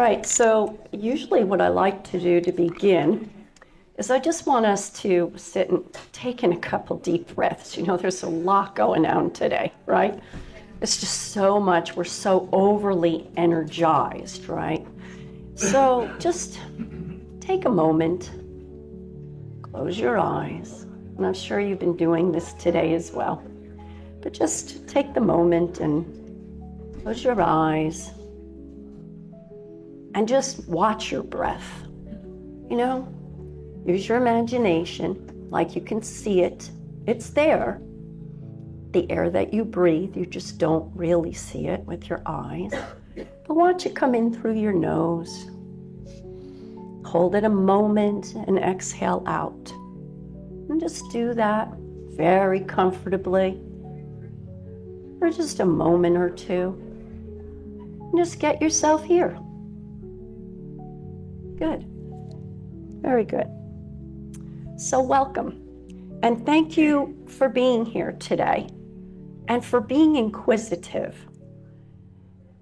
right, so usually what I like to do to begin is I just want us to sit and take in a couple deep breaths. You know, there's a lot going on today, right? It's just so much. We're so overly energized, right? So just take a moment, close your eyes. And I'm sure you've been doing this today as well. But just take the moment and close your eyes and just watch your breath. You know, use your imagination like you can see it. It's there. The air that you breathe, you just don't really see it with your eyes. But watch it come in through your nose. Hold it a moment and exhale out. And just do that very comfortably for just a moment or two. And just get yourself here. Good. Very good. So welcome. And thank you for being here today and for being inquisitive.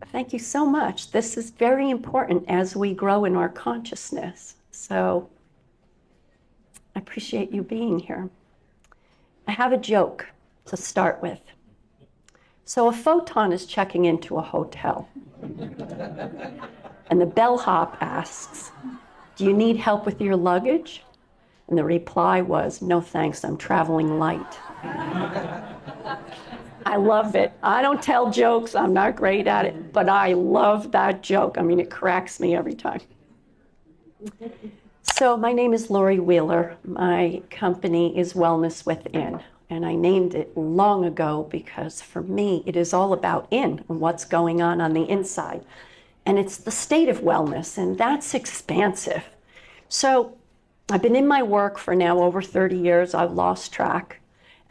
Thank you so much. This is very important as we grow in our consciousness. So I appreciate you being here. I have a joke to start with. So a photon is checking into a hotel. And the bellhop asks, "Do you need help with your luggage?" And the reply was, "No thanks, I'm traveling light." I love it. I don't tell jokes, I'm not great at it, but I love that joke. I mean, it cracks me every time. So my name is Laurie Wheeler. My company is WellnessWithin, and I named it long ago because for me, it is all about in and what's going on the inside. And it's the state of wellness, and that's expansive. So I've been in my work for now over 30 years. I've lost track.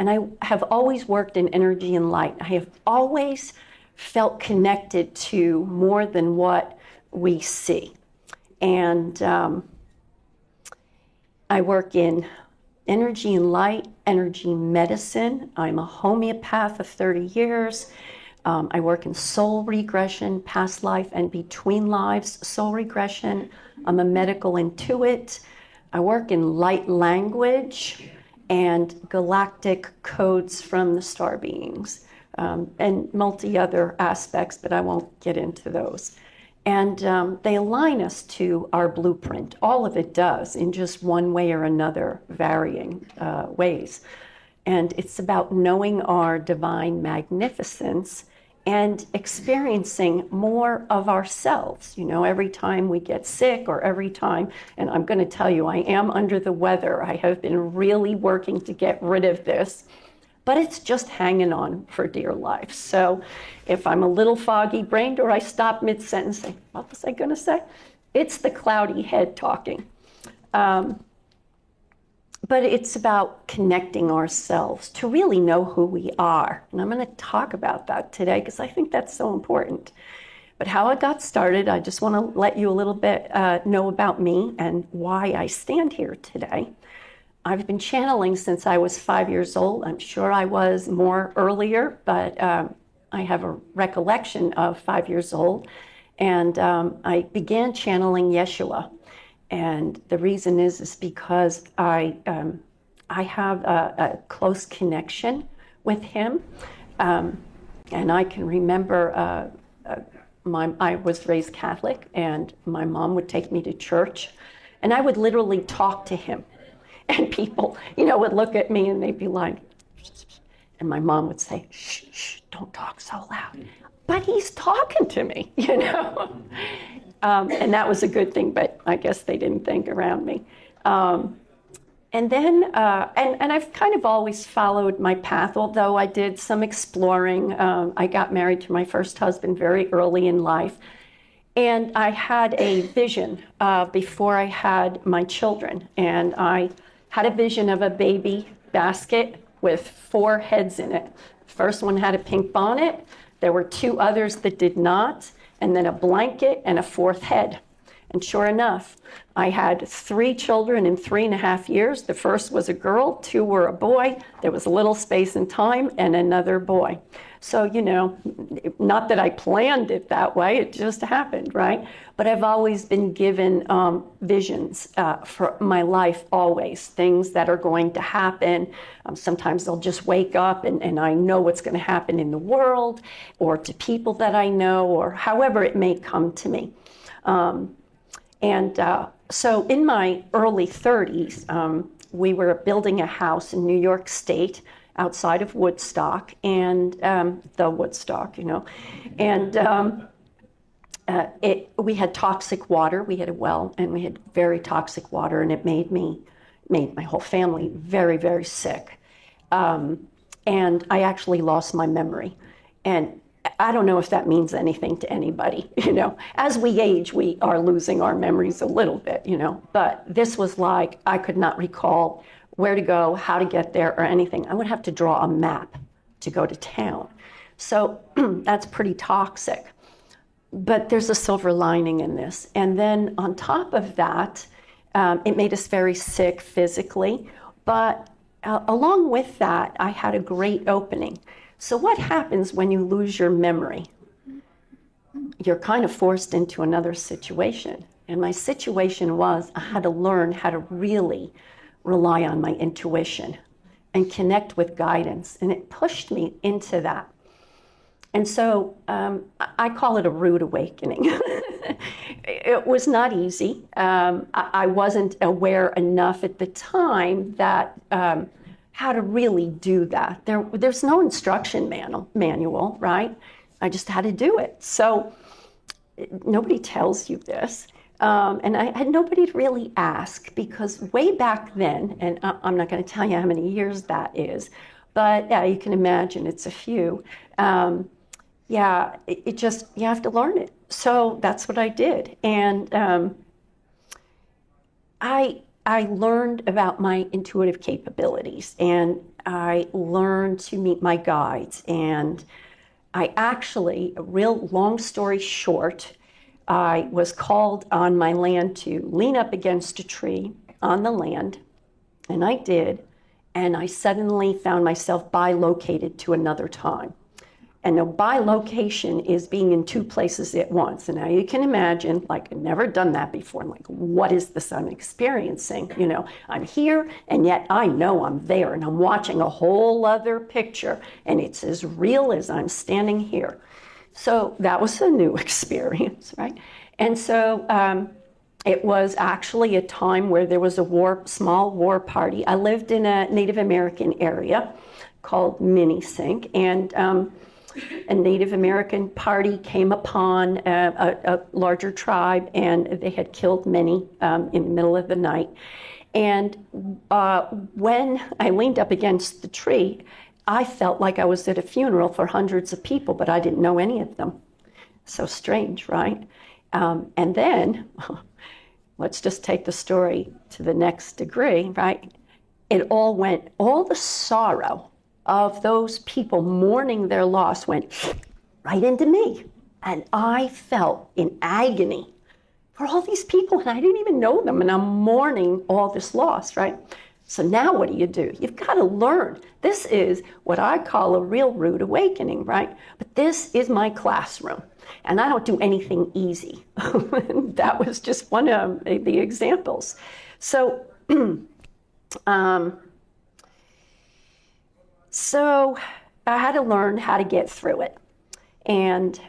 And I have always worked in energy and light. I have always felt connected to more than what we see. And I work in energy and light, energy medicine. I'm a homeopath of 30 years. I work in soul regression, past life and between lives soul regression. I'm a medical intuit. I work in light language and galactic codes from the star beings, and multi-other aspects, but I won't get into those. And they align us to our blueprint. All of it does, in just one way or another, varying ways. And it's about knowing our divine magnificence and experiencing more of ourselves. You know, every time we get sick or every time, and I'm going to tell you, I am under the weather. I have been really working to get rid of this, but it's just hanging on for dear life. So if I'm a little foggy-brained or I stop mid-sentence, say, what was I going to say? It's the cloudy head talking. But it's about connecting ourselves to really know who we are. And I'm going to talk about that today because I think that's so important. But how I got started, I just want to let you a little bit know about me and why I stand here today. I've been channeling since I was 5 years old. I'm sure I was more earlier, but I have a recollection of 5 years old. And I began channeling Yeshua. And the reason is because I have a close connection with him. And I can remember I was raised Catholic, and my mom would take me to church, and I would literally talk to him. And people, you know, would look at me and they'd be like, and my mom would say, shh, shh, don't talk so loud. But he's talking to me, you know. And that was a good thing, but I guess they didn't think around me. And then I've kind of always followed my path, although I did some exploring. I got married to my first husband very early in life. And I had a vision before I had my children. And I had a vision of a baby basket with 4 heads in it. The first one had a pink bonnet. There were 2 others that did not. And then a blanket and a 4th head. And sure enough, I had 3 children in 3.5 years. The first was a girl, 2 were a boy. There was a little space in time, and another boy. So, you know, not that I planned it that way, it just happened, right? But I've always been given visions for my life, always, things that are going to happen. Sometimes I'll just wake up and I know what's going to happen in the world, or to people that I know, or however it may come to me. So in my early 30s, we were building a house in New York State outside of Woodstock, and the Woodstock, you know, and we had toxic water. We had a well, and we had very toxic water, and it made my whole family very, very sick. And I actually lost my memory, and I don't know if that means anything to anybody, you know. As we age, we are losing our memories a little bit, you know, but this was like, I could not recall where to go, how to get there, or anything. I would have to draw a map to go to town. So that's pretty toxic. But there's a silver lining in this. And then on top of that, it made us very sick physically. But along with that, I had a great opening. So what happens when you lose your memory? You're kind of forced into another situation. And my situation was, I had to learn how to really rely on my intuition and connect with guidance. And it pushed me into that. And so I call it a rude awakening. It was not easy. I wasn't aware enough at the time that how to really do that. There's no instruction manual, right? I just had to do it. So nobody tells you this. And I had nobody to really ask, because way back then, and I'm not going to tell you how many years that is, but yeah, you can imagine it's a few. It just, you have to learn it. So that's what I did. And I learned about my intuitive capabilities, and I learned to meet my guides. And I actually, a real long story short, I was called on my land to lean up against a tree on the land, and I did, and I suddenly found myself bilocated to another time. And a bilocation is being in 2 places at once. And now you can imagine, like, I've never done that before. I'm like, what is this I'm experiencing? You know, I'm here, and yet I know I'm there, and I'm watching a whole other picture, and it's as real as I'm standing here. So that was a new experience, right? And so it was actually a time where there was a small war party. I lived in a Native American area called Minisink, and a Native American party came upon a larger tribe, and they had killed many in the middle of the night. And when I leaned up against the tree, I felt like I was at a funeral for hundreds of people, but I didn't know any of them. So strange, right? And then, let's just take the story to the next degree, right? All the sorrow of those people mourning their loss went right into me. And I felt in agony for all these people, and I didn't even know them, and I'm mourning all this loss, right? So now what do? You've got to learn. This is what I call a real rude awakening, right? But this is my classroom, and I don't do anything easy. That was just one of the examples. So, so I had to learn how to get through it. And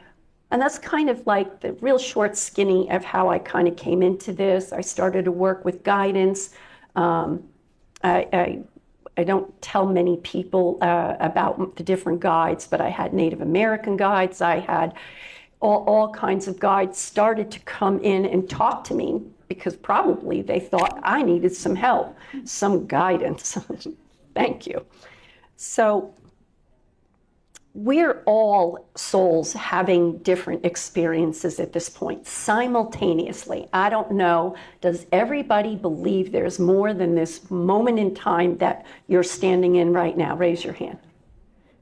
that's kind of like the real short skinny of how I kind of came into this. I started to work with guidance. I don't tell many people about the different guides, but I had Native American guides. I had all kinds of guides started to come in and talk to me because probably they thought I needed some help, some guidance. Thank you. So we're all souls having different experiences at this point simultaneously. I don't know, does everybody believe there's more than this moment in time that you're standing in right now? Raise your hand.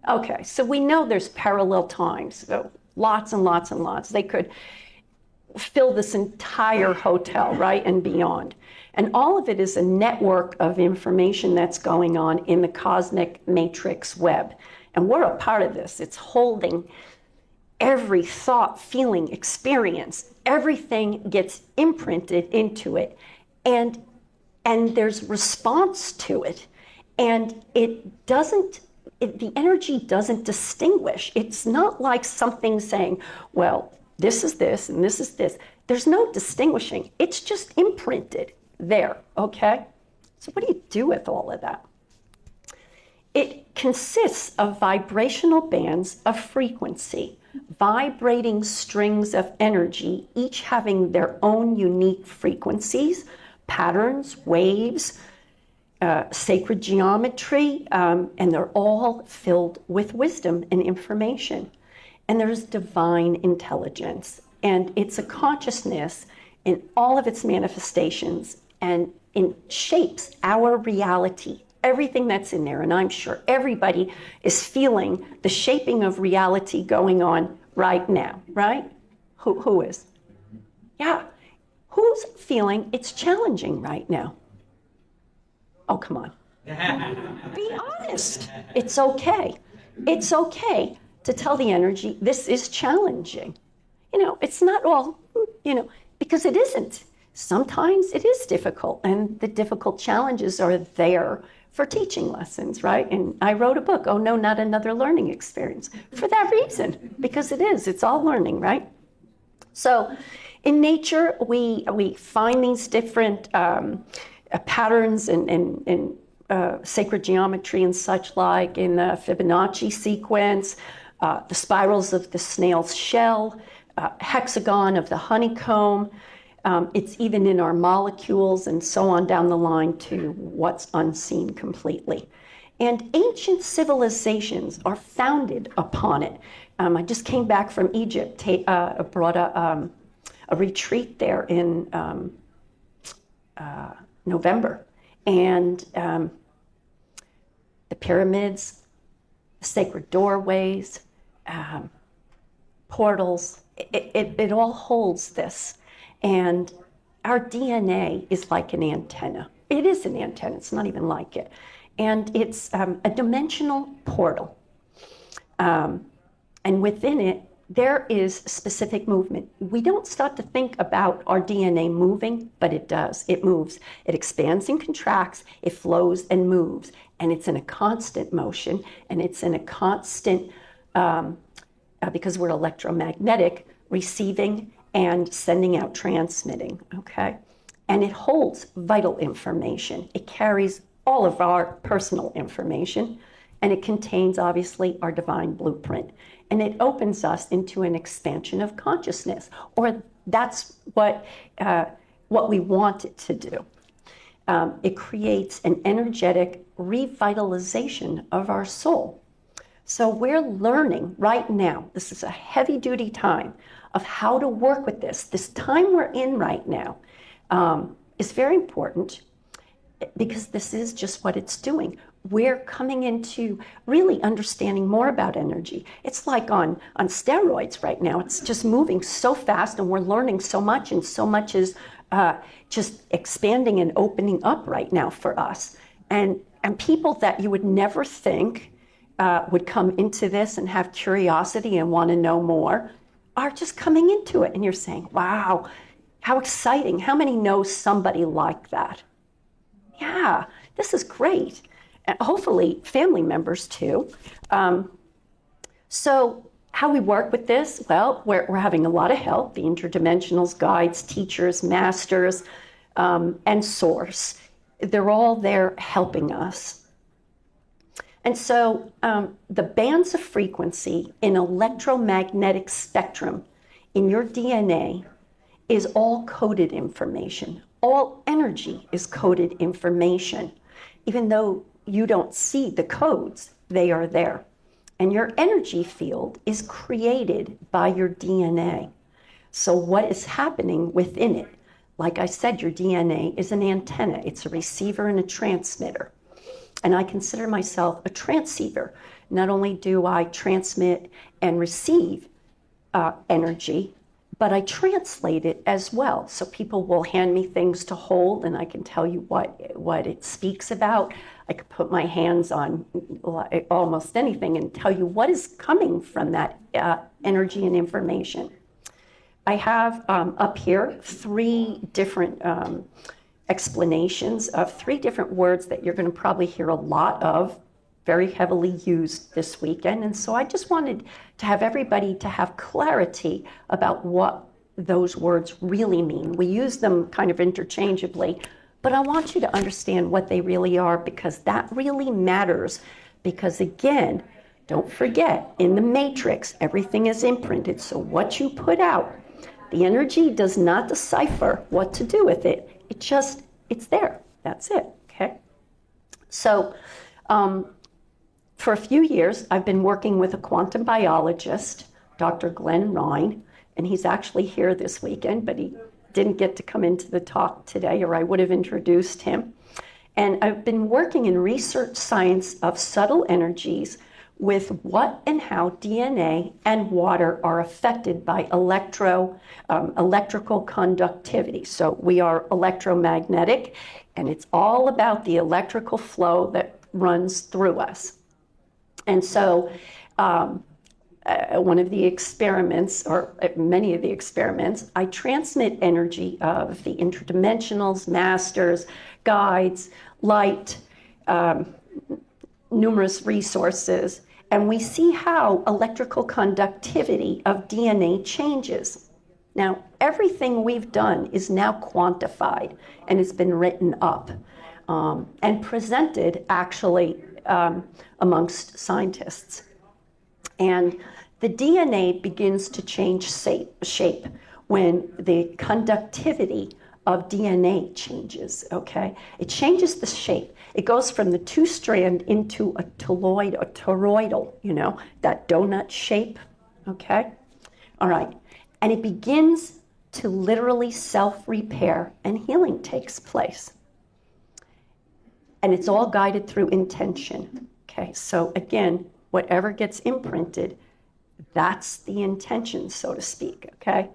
Okay, so we know there's parallel times, so lots and lots and lots. They could, fill this entire hotel, right, and beyond. And all of it is a network of information that's going on in the cosmic matrix web. And we're a part of this. It's holding every thought, feeling, experience. Everything gets imprinted into it. And there's response to it. And it doesn't, the energy doesn't distinguish. It's not like something saying, well, this is this and this is this. There's no distinguishing. It's just imprinted there, okay? So what do you do with all of that? It consists of vibrational bands of frequency, vibrating strings of energy, each having their own unique frequencies, patterns, waves, sacred geometry, and they're all filled with wisdom and information. And there's divine intelligence, and it's a consciousness in all of its manifestations, and it shapes our reality, everything that's in there. And I'm sure everybody is feeling the shaping of reality going on right now, right? Who is? Yeah. Who's feeling it's challenging right now? Oh, come on. Be honest. It's okay. It's okay to tell the energy, this is challenging. You know, it's not all, you know, because it isn't. Sometimes it is difficult, and the difficult challenges are there for teaching lessons, right? And I wrote a book, Oh No, Not Another Learning Experience, for that reason, because it is, it's all learning, right? So in nature, we find these different patterns and sacred geometry and such like in the Fibonacci sequence, the spirals of the snail's shell, hexagon of the honeycomb. It's even in our molecules and so on down the line to what's unseen completely. And ancient civilizations are founded upon it. I just came back from Egypt, brought a retreat there in November. And the pyramids, the sacred doorways, portals, it all holds this. And our DNA is like an antenna. It is an antenna, it's not even like it. And it's a dimensional portal. And within it, there is specific movement. We don't start to think about our DNA moving, but it does. It moves. It expands and contracts. It flows and moves. And it's in a constant motion, and it's in a constant, because we're electromagnetic, receiving and sending out, transmitting, okay? And it holds vital information. It carries all of our personal information, and it contains, obviously, our divine blueprint. And it opens us into an expansion of consciousness, or that's what we want it to do. It creates an energetic revitalization of our soul. So we're learning right now, this is a heavy-duty time, of how to work with this. This time we're in right now is very important because this is just what it's doing. We're coming into really understanding more about energy. It's like on steroids right now. It's just moving so fast, and we're learning so much, and so much is just expanding and opening up right now for us. And people that you would never think would come into this and have curiosity and want to know more are just coming into it. And you're saying, wow, how exciting. How many know somebody like that? Yeah, this is great. And hopefully family members too. So how we work with this? Well, we're having a lot of help, the InterDimensionals, guides, teachers, masters, and source. They're all there helping us. And so the bands of frequency in electromagnetic spectrum in your DNA is all coded information. All energy is coded information. Even though you don't see the codes, they are there. And your energy field is created by your DNA. So what is happening within it? Like I said, your DNA is an antenna. It's a receiver and a transmitter. And I consider myself a transceiver. Not only do I transmit and receive energy, but I translate it as well. So people will hand me things to hold, and I can tell you what it speaks about. I could put my hands on almost anything and tell you what is coming from that energy and information. I have up here 3 different explanations of 3 different words that you're going to probably hear a lot of, very heavily used this weekend. And so I just wanted to have everybody to have clarity about what those words really mean. We use them kind of interchangeably, but I want you to understand what they really are, because that really matters. Because again, don't forget, in the matrix, everything is imprinted. So what you put out, the energy does not decipher what to do with it. It's there. That's it. Okay. So, for a few years, I've been working with a quantum biologist, Dr. Glenn Ryan, and he's actually here this weekend, but he didn't get to come into the talk today, or I would have introduced him. And I've been working in research science of subtle energies with what and how DNA and water are affected by electrical conductivity. So we are electromagnetic, and it's all about the electrical flow that runs through us. And so one of the experiments, or many of the experiments, I transmit energy of the InterDimensionals, masters, guides, light, numerous resources, and we see how electrical conductivity of DNA changes. Now, everything we've done is now quantified, and it's been written up and presented actually amongst scientists. And the DNA begins to change shape when the conductivity of DNA changes, okay? It changes the shape. It goes from the 2-strand into a toroidal, you know, that donut shape, okay? All right, and it begins to literally self-repair, and healing takes place. And it's all guided through intention, okay? So again, whatever gets imprinted, that's the intention, so to speak, okay?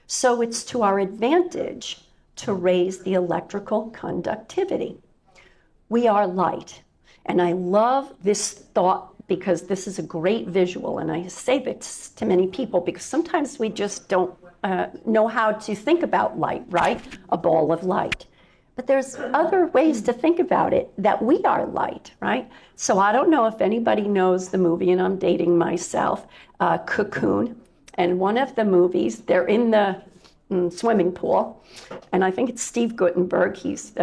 So it's to our advantage to raise the electrical conductivity. We are light. And I love this thought because this is a great visual. And I say this to many people because sometimes we just don't know how to think about light, right? A ball of light. But there's other ways to think about it, that we are light, right? So I don't know if anybody knows the movie, and I'm dating myself, Cocoon. And one of the movies, they're in the swimming pool, and I think it's Steve Guttenberg. He's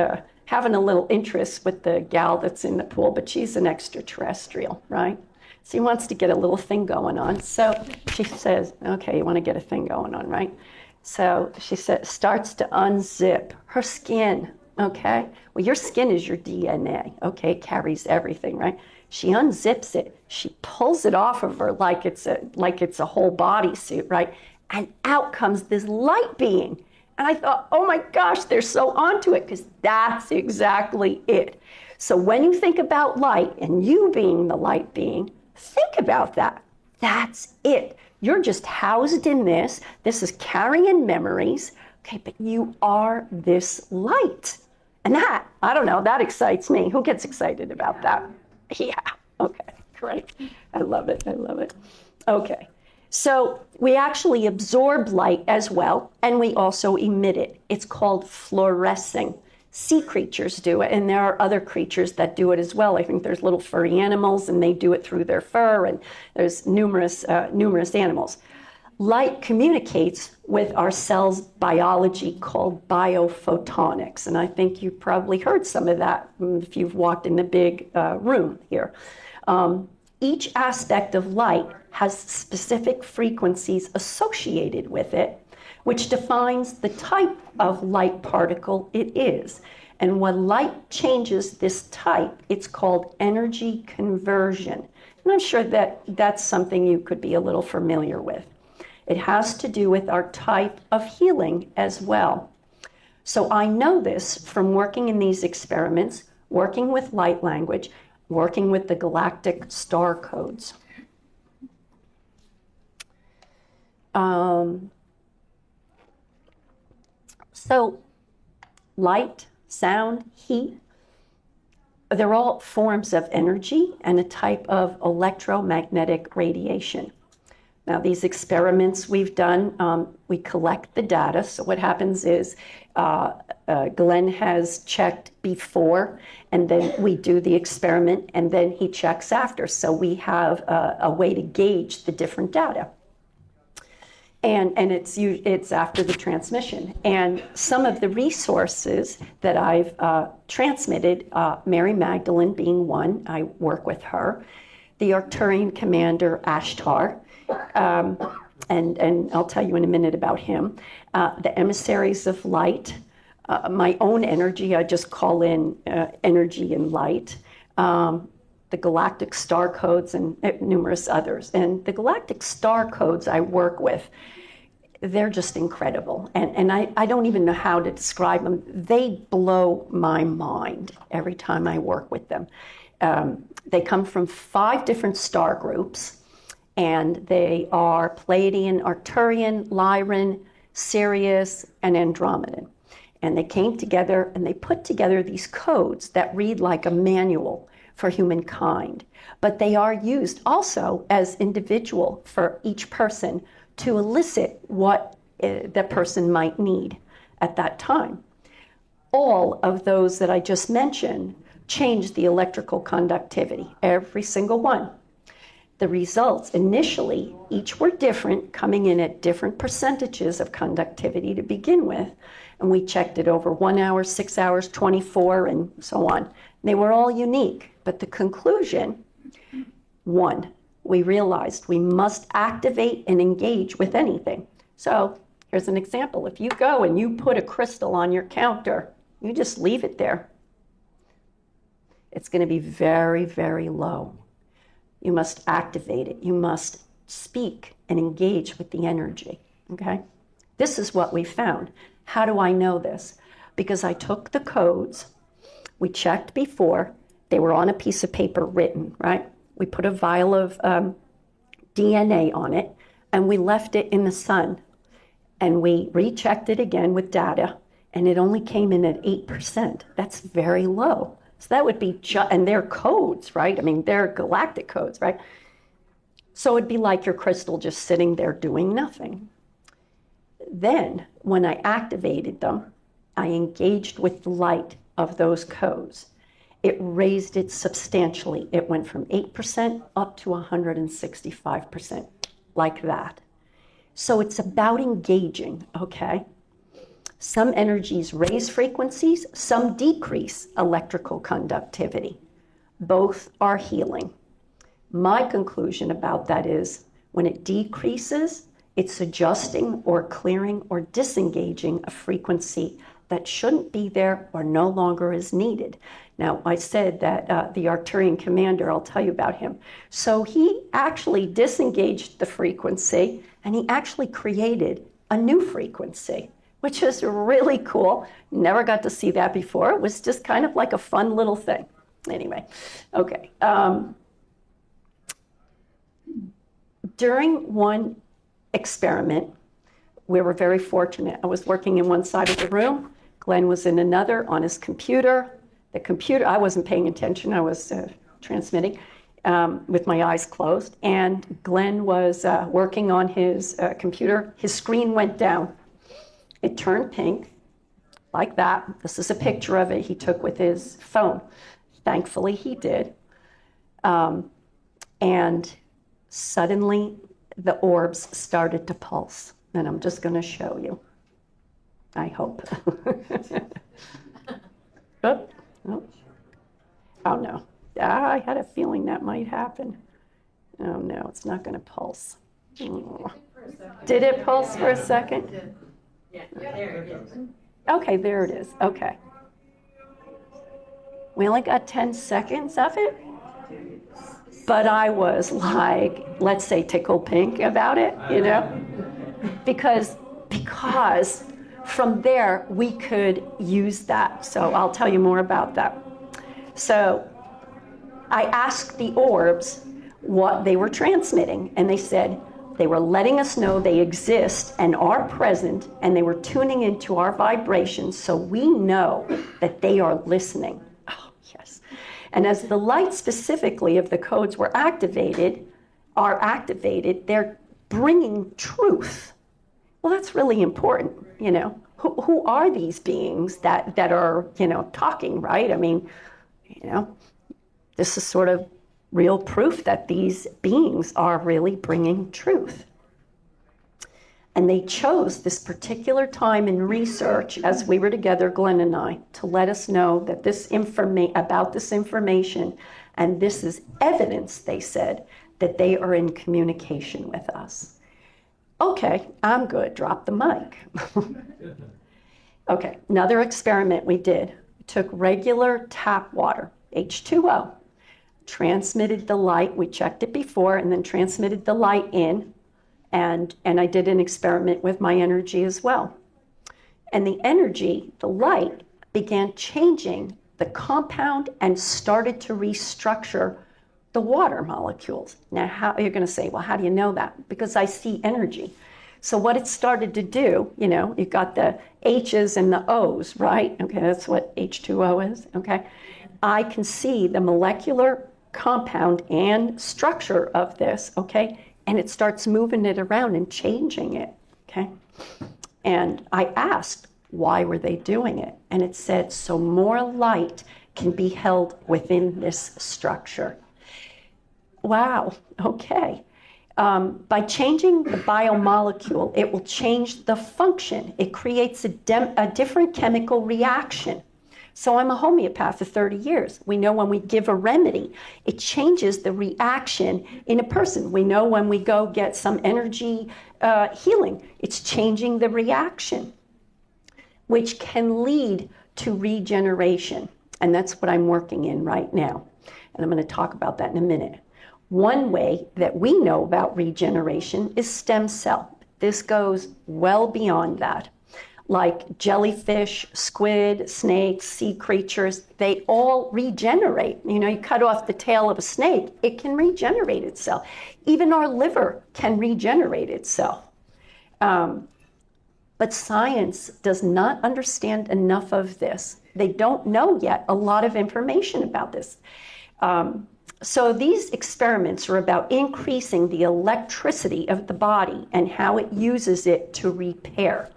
having a little interest with the gal that's in the pool, but she's an extraterrestrial, right? So he wants to get a little thing going on. So she says, okay, you want to get a thing going on, right? So she starts to unzip her skin, okay? Well, your skin is your DNA, okay? It carries everything, right? She unzips it. She pulls it off of her like it's a whole bodysuit, right? And out comes this light being. And I thought, oh my gosh, they're so onto it, because that's exactly it. So when you think about light and you being the light being, think about that. That's it. You're just housed in this. This is carrying memories, okay, but you are this light. And that, I don't know, that excites me. Who gets excited about that? Yeah, okay, great. I love it, I love it. Okay, so we actually absorb light as well, and we also emit it. It's called fluorescing. Sea creatures do it, and there are other creatures that do it as well. I think there's little furry animals, and they do it through their fur, and there's numerous animals. Light communicates with our cell's biology called biophotonics, and I think you've probably heard some of that if you've walked in the big room here. Each aspect of light has specific frequencies associated with it, which defines the type of light particle it is. And when light changes this type, it's called energy conversion. And I'm sure that that's something you could be a little familiar with. It has to do with our type of healing as well. So I know this from working in these experiments, working with light language, working with the galactic star codes. So light, sound, heat, they're all forms of energy and a type of electromagnetic radiation. Now, these experiments we've done, we collect the data. So what happens is Glenn has checked before, and then we do the experiment, and then he checks after. So we have a way to gauge the different data. And it's after the transmission. And some of the resources that I've transmitted, Mary Magdalene being one, I work with her, the Arcturian commander Ashtar, and I'll tell you in a minute about him, the emissaries of light, my own energy, I just call in energy and light, the galactic star codes, and numerous others. And the galactic star codes I work with, they're just incredible. And I don't even know how to describe them. They blow my mind every time I work with them. They come from 5 different star groups, and they are Pleiadian, Arcturian, Lyran, Sirius, and Andromedan. And they came together and they put together these codes that read like a manual for humankind. But they are used also as individual for each person to elicit what that person might need at that time. All of those that I just mentioned change the electrical conductivity, every single one. The results initially, each were different, coming in at different percentages of conductivity to begin with. And we checked it over 1 hour, 6 hours, 24, and so on. They were all unique. But the conclusion, 1, we realized we must activate and engage with anything. So here's an example. If you go and you put a crystal on your counter, you just leave it there. It's going to be very, very low. You must activate it. You must speak and engage with the energy, okay? This is what we found. How do I know this? Because I took the codes, we checked before, they were on a piece of paper written, right? We put a vial of DNA on it, and we left it in the sun. And we rechecked it again with data, and it only came in at 8%. That's very low. So that would be, and they're codes, right? I mean, they're galactic codes, right? So it'd be like your crystal just sitting there doing nothing. Then, when I activated them, I engaged with the light of those codes. It raised it substantially. It went from 8% up to 165%, like that. So it's about engaging, okay? Some energies raise frequencies, some decrease electrical conductivity. Both are healing. My conclusion about that is when it decreases, it's adjusting or clearing or disengaging a frequency that shouldn't be there or no longer is needed. Now, I said that the Arcturian commander, I'll tell you about him. So he actually disengaged the frequency and he actually created a new frequency, which is really cool. Never got to see that before. It was just kind of like a fun little thing. Anyway, okay. During one experiment, we were very fortunate. I was working in one side of the room. Glenn was in another on his computer. The computer, I wasn't paying attention. I was transmitting with my eyes closed. And Glenn was working on his computer. His screen went down. It turned pink, like that. This is a picture of it he took with his phone. Thankfully, he did. And suddenly, the orbs started to pulse. And I'm just going to show you. I hope. Oh, no. I had a feeling that might happen. Oh, no, it's not going to pulse. Oh. Did it pulse for a second? Yeah, there it is. Okay, there it is. Okay. We only got 10 seconds of it, but I was like, let's say tickled pink about it, you know? Because from there we could use that. So I'll tell you more about that. So I asked the orbs what they were transmitting, and they said They were letting us know they exist and are present, and they were tuning into our vibrations so we know that they are listening. Oh, yes. And as the light specifically of the codes are activated, they're bringing truth. Well, that's really important, you know. Who are these beings that are, you know, talking, right? I mean, you know, this is sort of real proof that these beings are really bringing truth. And they chose this particular time in research as we were together, Glenn and I, to let us know that about this information, and this is evidence, they said, that they are in communication with us. Okay, I'm good, drop the mic. Okay, another experiment we did. We took regular tap water, H2O, transmitted the light, we checked it before, and then transmitted the light in, and I did an experiment with my energy as well. And the energy, the light, began changing the compound and started to restructure the water molecules. Now, how you're going to say, well, how do you know that? Because I see energy. So what it started to do, you know, you've got the H's and the O's, right? Okay, that's what H2O is, okay? I can see the molecular compound and structure of this, okay? And it starts moving it around and changing it, okay? And I asked, why were they doing it? And it said, so more light can be held within this structure. Wow, okay. By changing the biomolecule, it will change the function. It creates a different chemical reaction. So I'm a homeopath for 30 years. We know when we give a remedy, it changes the reaction in a person. We know when we go get some energy healing, it's changing the reaction, which can lead to regeneration. And that's what I'm working in right now. And I'm going to talk about that in a minute. One way that we know about regeneration is stem cell. This goes well beyond that. Like jellyfish, squid, snakes, sea creatures, they all regenerate. You know, you cut off the tail of a snake, it can regenerate itself. Even our liver can regenerate itself. But science does not understand enough of this. They don't know yet a lot of information about this. So these experiments are about increasing the electricity of the body and how it uses it to repair.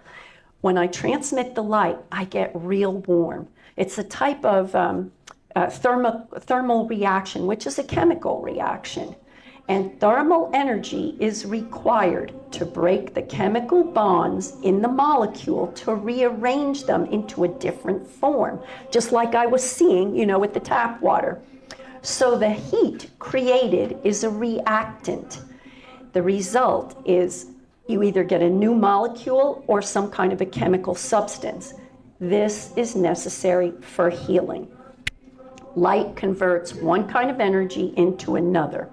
When I transmit the light, I get real warm. It's a type of thermal reaction, which is a chemical reaction. And thermal energy is required to break the chemical bonds in the molecule to rearrange them into a different form, just like I was seeing, you know, with the tap water. So the heat created is a reactant. The result is you either get a new molecule or some kind of a chemical substance. This is necessary for healing. Light converts one kind of energy into another.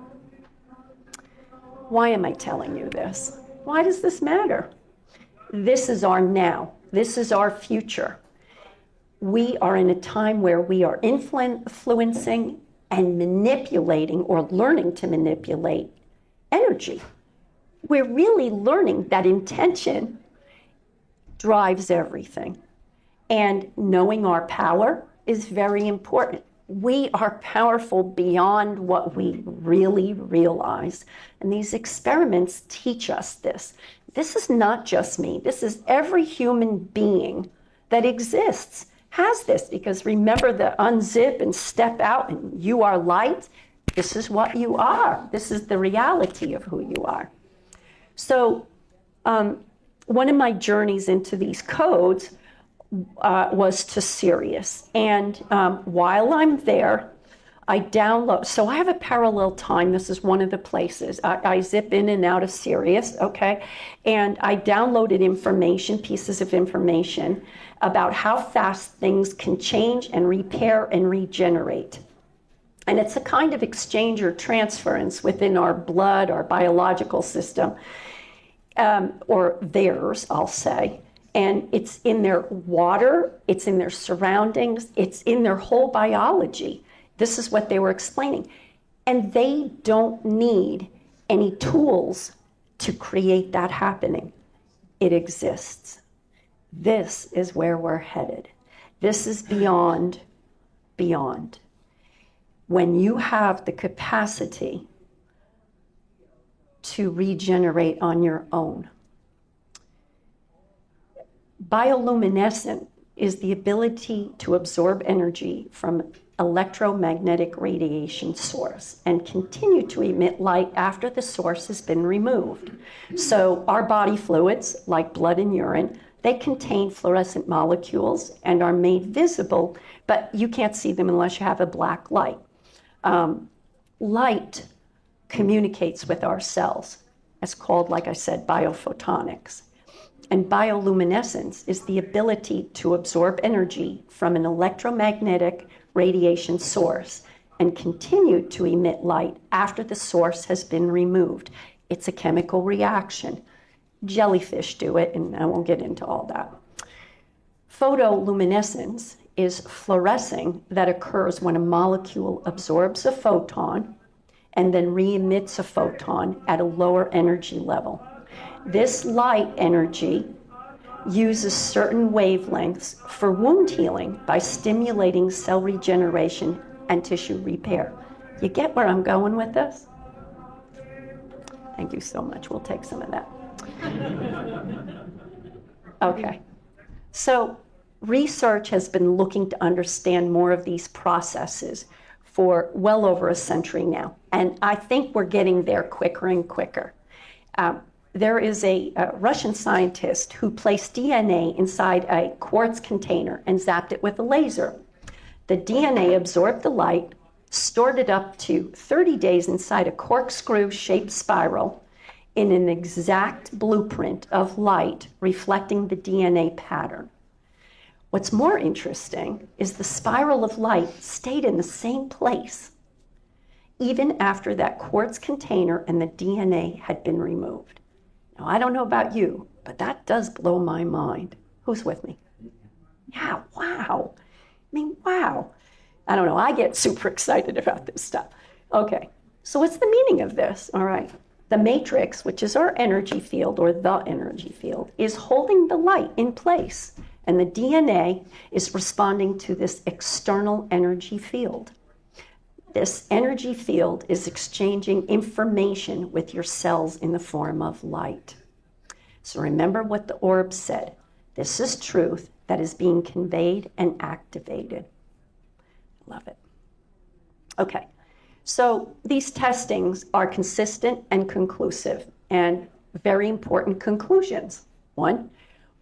Why am I telling you this? Why does this matter? This is our now. This is our future. We are in a time where we are influencing and manipulating or learning to manipulate energy. We're really learning that intention drives everything. And knowing our power is very important. We are powerful beyond what we really realize. And these experiments teach us this. This is not just me. This is every human being that exists has this, because remember the unzip and step out and you are light. This is what you are. This is the reality of who you are. So one of my journeys into these codes was to Sirius. And while I'm there, I download, so I have a parallel time. This is one of the places. I zip in and out of Sirius, okay? And I downloaded information, pieces of information about how fast things can change and repair and regenerate. And it's a kind of exchange or transference within our blood, our biological system, or theirs, I'll say. And it's in their water, it's in their surroundings, it's in their whole biology. This is what they were explaining. And they don't need any tools to create that happening. It exists. This is where we're headed. This is beyond. When you have the capacity to regenerate on your own. Bioluminescent is the ability to absorb energy from electromagnetic radiation source and continue to emit light after the source has been removed. So our body fluids, like blood and urine, they contain fluorescent molecules and are made visible, but you can't see them unless you have a black light. Light communicates with our cells. It's called, like I said, biophotonics. And bioluminescence is the ability to absorb energy from an electromagnetic radiation source and continue to emit light after the source has been removed. It's a chemical reaction. Jellyfish do it, and I won't get into all that. Photoluminescence is fluorescing that occurs when a molecule absorbs a photon and then re-emits a photon at a lower energy level. This light energy uses certain wavelengths for wound healing by stimulating cell regeneration and tissue repair. You get where I'm going with this? Thank you so much. We'll take some of that. Okay. So research has been looking to understand more of these processes for well over a century now. And I think we're getting there quicker and quicker. There is a Russian scientist who placed DNA inside a quartz container and zapped it with a laser. The DNA absorbed the light, stored it up to 30 days inside a corkscrew-shaped spiral in an exact blueprint of light reflecting the DNA pattern. What's more interesting is the spiral of light stayed in the same place even after that quartz container and the DNA had been removed. Now, I don't know about you, but that does blow my mind. Who's with me? Yeah, wow. I mean, wow. I don't know, I get super excited about this stuff. Okay, so what's the meaning of this? All right. The matrix, which is our energy field, or the energy field, is holding the light in place. And the DNA is responding to this external energy field. This energy field is exchanging information with your cells in the form of light. So remember what the orb said. This is truth that is being conveyed and activated. Love it. Okay, so these testings are consistent and conclusive, and very important conclusions. One,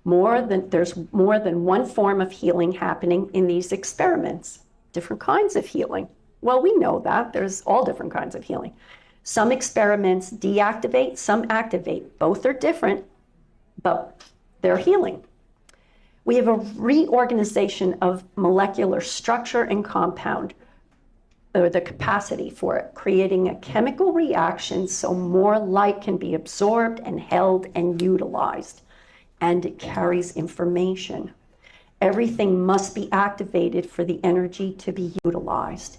there's more than one form of healing happening in these experiments. Different kinds of healing. Well, we know that. There's all different kinds of healing. Some experiments deactivate, some activate. Both are different, but they're healing. We have a reorganization of molecular structure and compound, or the capacity for it, creating a chemical reaction so more light can be absorbed and held and utilized. And it carries information. Everything must be activated for the energy to be utilized.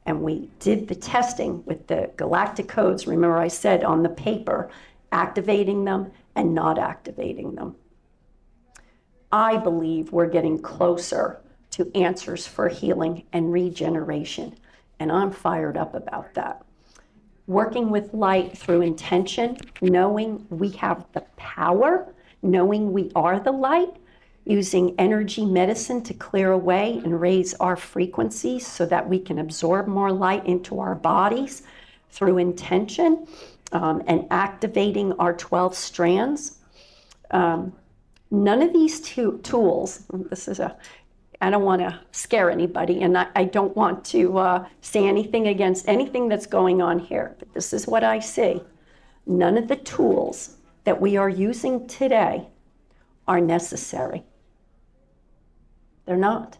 And we did the testing with the galactic codes, remember I said on the paper, activating them and not activating them. I believe we're getting closer to answers for healing and regeneration, and I'm fired up about that. Working with light through intention, knowing we have the power, knowing we are the light, using energy medicine to clear away and raise our frequencies so that we can absorb more light into our bodies through intention, and activating our 12 strands. None of these tools, I don't want to scare anybody, and I don't want to say anything against anything that's going on here, but this is what I see. None of the tools that we are using today are necessary. They're not.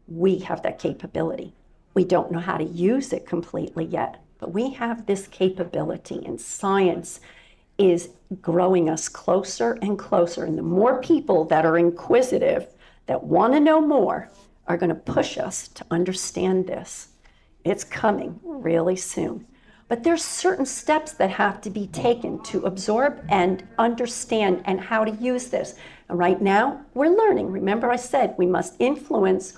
We have that capability. We don't know how to use it completely yet, but we have this capability, and science is growing us closer and closer. And the more people that are inquisitive, that want to know more, are going to push us to understand this. It's coming really soon. But there's certain steps that have to be taken to absorb and understand and how to use this. And right now, we're learning. Remember I said we must influence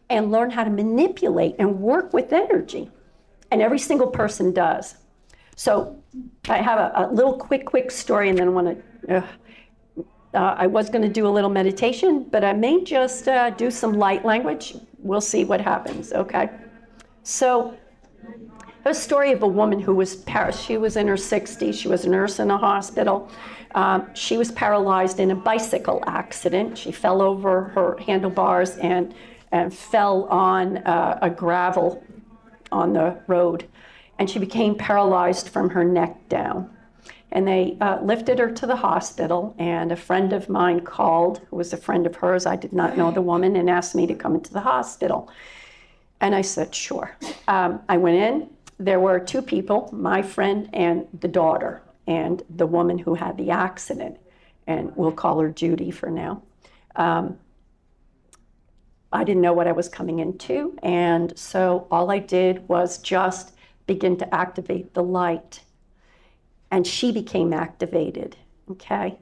and learn how to manipulate and work with energy. And every single person does. So I have a little quick story, and then I was going to do a little meditation, but I may just do some light language. We'll see what happens, okay? So a story of a woman who was she was in her 60s. She was a nurse in a hospital. She was paralyzed in a bicycle accident. She fell over her handlebars and fell on a gravel on the road. And she became paralyzed from her neck down. And they lifted her to the hospital, and a friend of mine called, who was a friend of hers. I did not know the woman, and asked me to come into the hospital. And I said, sure. I went in. There were two people, my friend and the daughter, and the woman who had the accident. And we'll call her Judy for now. I didn't know what I was coming into, and so all I did was just begin to activate the light. And she became activated, okay?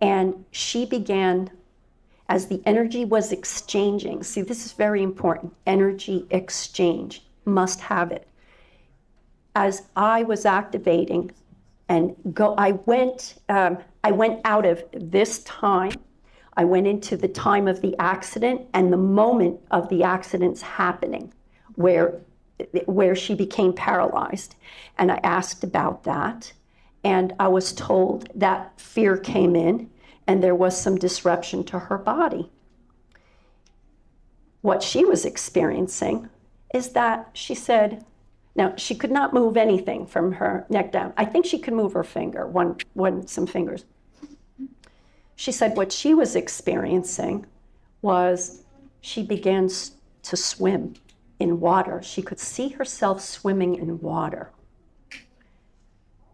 And she began, as the energy was exchanging, see, this is very important, energy exchange, must have it. As I was activating and I went out of this time. I went into the time of the accident and the moment of the accident's happening, where she became paralyzed. And I asked about that, and I was told that fear came in and there was some disruption to her body. What she was experiencing is that she said, now she could not move anything from her neck down. I think she could move her finger, some fingers. She said what she was experiencing was she began to swim in water. She could see herself swimming in water.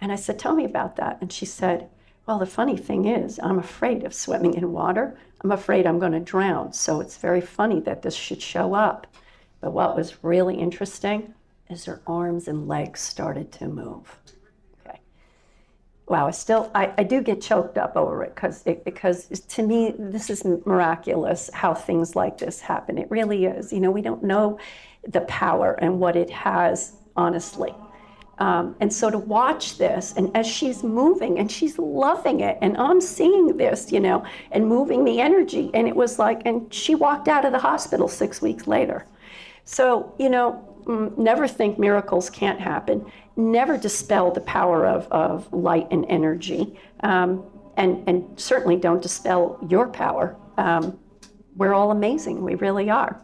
And I said, tell me about that. And she said, well, the funny thing is, I'm afraid of swimming in water. I'm afraid I'm going to drown. So it's very funny that this should show up. But what was really interesting is her arms and legs started to move. Okay. Wow, I do get choked up over it because to me, this is miraculous how things like this happen. It really is. You know, we don't know the power and what it has, honestly. And so to watch this, and as she's moving and she's loving it, and I'm seeing this, you know, and moving the energy, and it was like, and she walked out of the hospital 6 weeks later. So, you know, never think miracles can't happen. Never dispel the power of light and energy, and certainly don't dispel your power. We're all amazing. We really are.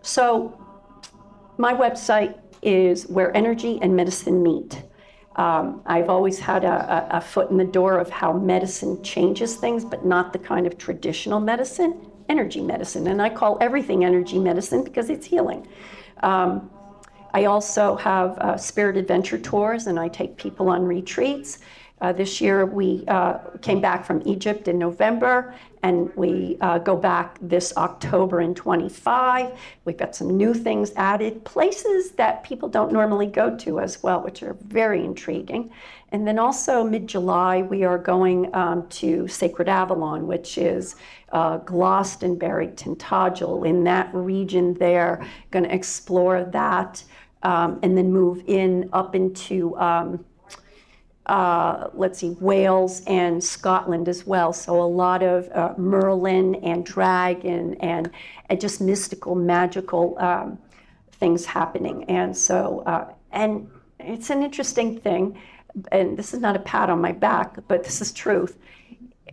So my website is where energy and medicine meet. I've always had a foot in the door of how medicine changes things, but not the kind of traditional medicine, energy medicine. And I call everything energy medicine because it's healing. I also have spirit adventure tours, and I take people on retreats. This year we came back from Egypt in November, and we go back this October in 25. We've got some new things added, places that people don't normally go to as well, which are very intriguing. And then also mid-July, we are going to Sacred Avalon, which is Glastonbury, Tintagel, in that region there. Going to explore that, and then move up into Wales and Scotland as well. So a lot of Merlin and dragon and just mystical, magical things happening. And so, and it's an interesting thing, and this is not a pat on my back, but this is truth.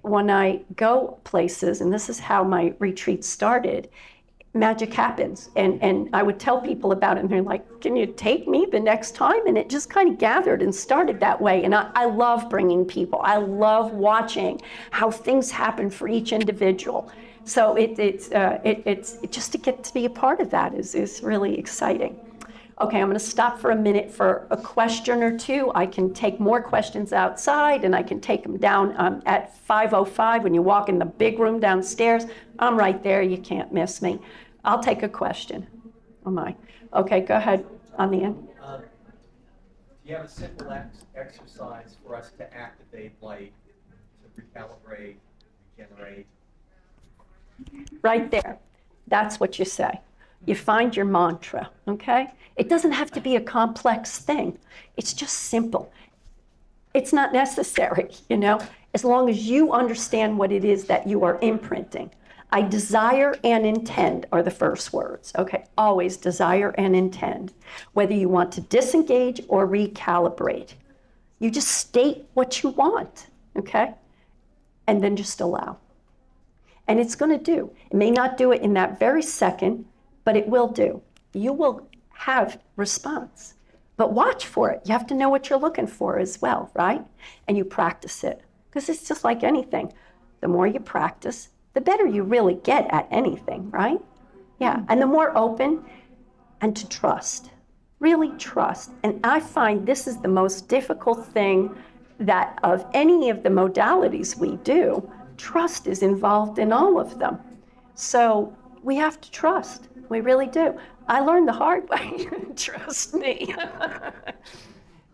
When I go places, and this is how my retreat started, magic happens. And I would tell people about it, and they're like, can you take me the next time? And it just kind of gathered and started that way. And I love bringing people. I love watching how things happen for each individual. So it's just to get to be a part of that is really exciting. Okay, I'm going to stop for a minute for a question or two. I can take more questions outside, and I can take them down at 5:05 when you walk in the big room downstairs. I'm right there. You can't miss me. I'll take a question. Oh, my. Okay, go ahead on the end. you have a simple exercise for us to activate light, to recalibrate, regenerate? Right there. That's what you say. You find your mantra, okay? It doesn't have to be a complex thing. It's just simple. It's not necessary, as long as you understand what it is that you are imprinting. I desire and intend are the first words, okay? Always desire and intend, whether you want to disengage or recalibrate. You just state what you want, okay? And then just allow. And it's going to do. It may not do it in that very second, but it will do. You will have response. But watch for it. You have to know what you're looking for as well, right? And you practice it. Because it's just like anything. The more you practice, the better you really get at anything, right? Yeah, and the more open and to trust. Really trust. And I find this is the most difficult thing that of any of the modalities we do, trust is involved in all of them. So we have to trust. We really do. I learned the hard way. Trust me.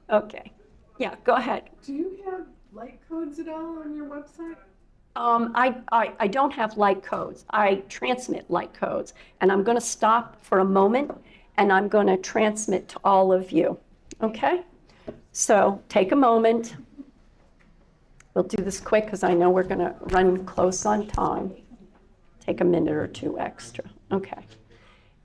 Okay. Yeah, go ahead. Do you have light codes at all on your website? I don't have light codes. I transmit light codes. And I'm going to stop for a moment, and I'm going to transmit to all of you. Okay? So take a moment. We'll do this quick because I know we're going to run close on time. Take a minute or two extra. Okay.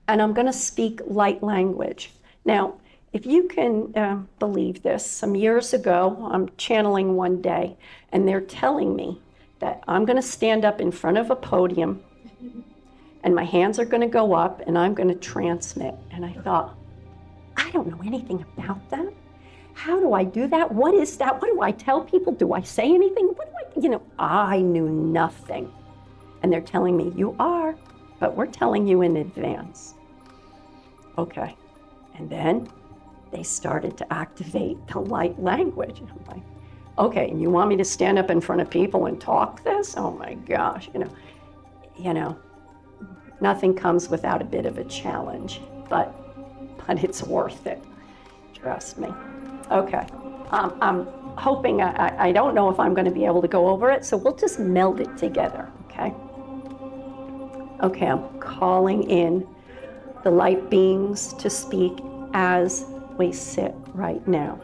And I'm going to speak light language. Now, if you can believe this, some years ago, I'm channeling one day, and they're telling me that I'm going to stand up in front of a podium, and my hands are going to go up, and I'm going to transmit. And I thought, I don't know anything about that. How do I do that? What is that? What do I tell people? Do I say anything? What do I knew nothing. And they're telling me, you are, but we're telling you in advance. Okay. And then they started to activate the light language. And I'm like, okay, and you want me to stand up in front of people and talk this? Oh my gosh, nothing comes without a bit of a challenge, but it's worth it. Trust me. Okay. I'm hoping, I don't know if I'm going to be able to go over it, so we'll just meld it together, okay? Okay, I'm calling in the light beings to speak as we sit right now.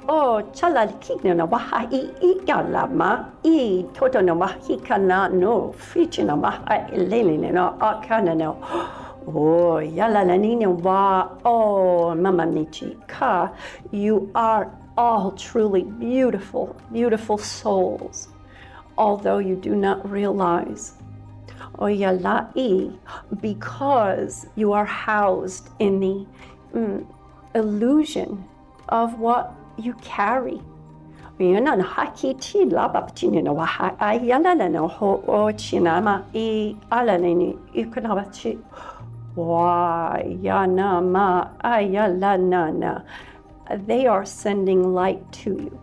Oh, chalalkina na waha I galama I toto na mahikana no fichina maha elene no akana no. Oh, yalalanina wa oh mama nichi ka. You are all truly beautiful, beautiful souls, although you do not realize. Oh, yalai, because you are housed in the illusion of what you carry. They are sending light to you.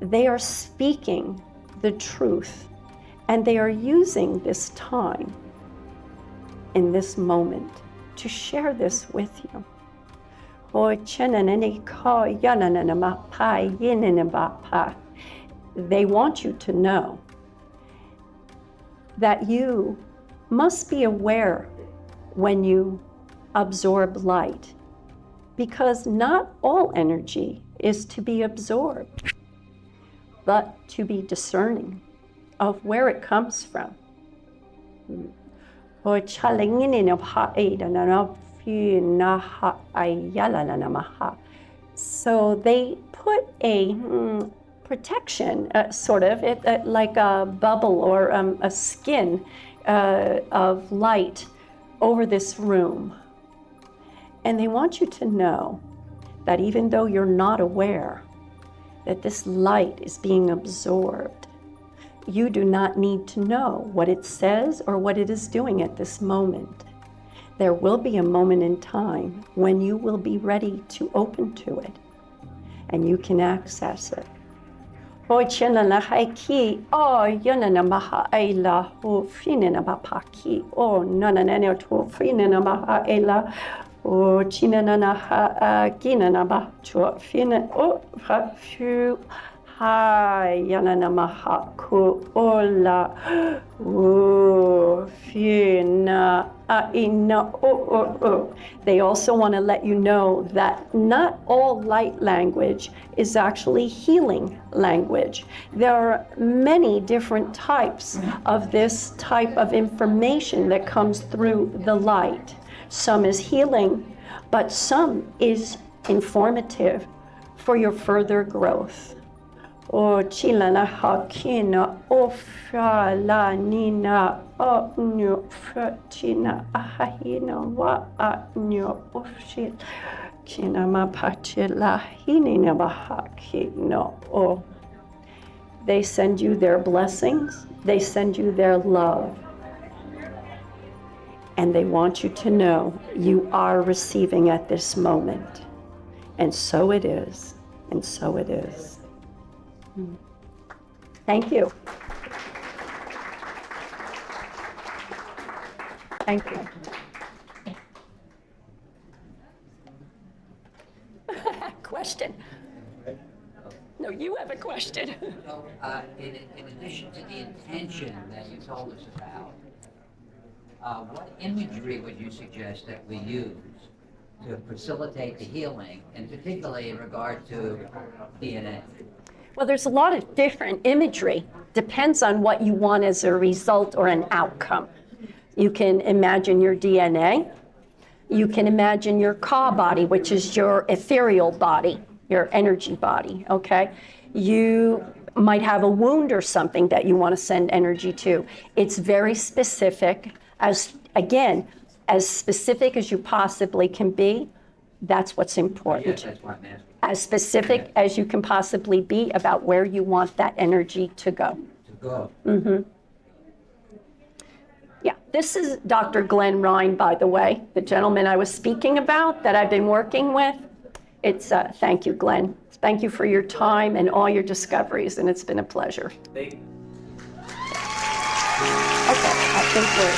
They are speaking the truth, and they are using this time in this moment to share this with you. They want you to know that you must be aware when you absorb light, because not all energy is to be absorbed, but to be discerning of where it comes from. So they put a protection, like a bubble or a skin of light over this room. And they want you to know that even though you're not aware that this light is being absorbed, you do not need to know what it says or what it is doing at this moment. There will be a moment in time when you will be ready to open to it, and you can access it. O chinana ha ginana ba chua fina o ha fu hi yanana maha ku ola o fina ina o. They also want to let you know that not all light language is actually healing language. There are many different types of this type of information that comes through the light. Some is healing, but some is informative for your further growth. O chilana hakina o la nina o nyo fatina ahina wa nyo ofshil china ma pachila hinina bahakino o. They send you their blessings, they send you their love. And they want you to know you are receiving at this moment. And so it is, and so it is. Thank you. Thank you. Question? No, you have a question. So, in addition to the intention that you told us about, what imagery would you suggest that we use to facilitate the healing, and particularly in regard to DNA? Well, there's a lot of different imagery. Depends on what you want as a result or an outcome. You can imagine your DNA. You can imagine your Ka body, which is your ethereal body, your energy body, okay? You might have a wound or something that you want to send energy to. It's very specific. As specific as you possibly can be, that's what's important. Yes, that's what I'm asking. As specific as you can possibly be about where you want that energy to go. To go. Mm-hmm. Yeah, this is Dr. Glenn Ryan, by the way, the gentleman I was speaking about that I've been working with. It's, thank you, Glenn. Thank you for your time and all your discoveries, and it's been a pleasure. Okay, I think we're,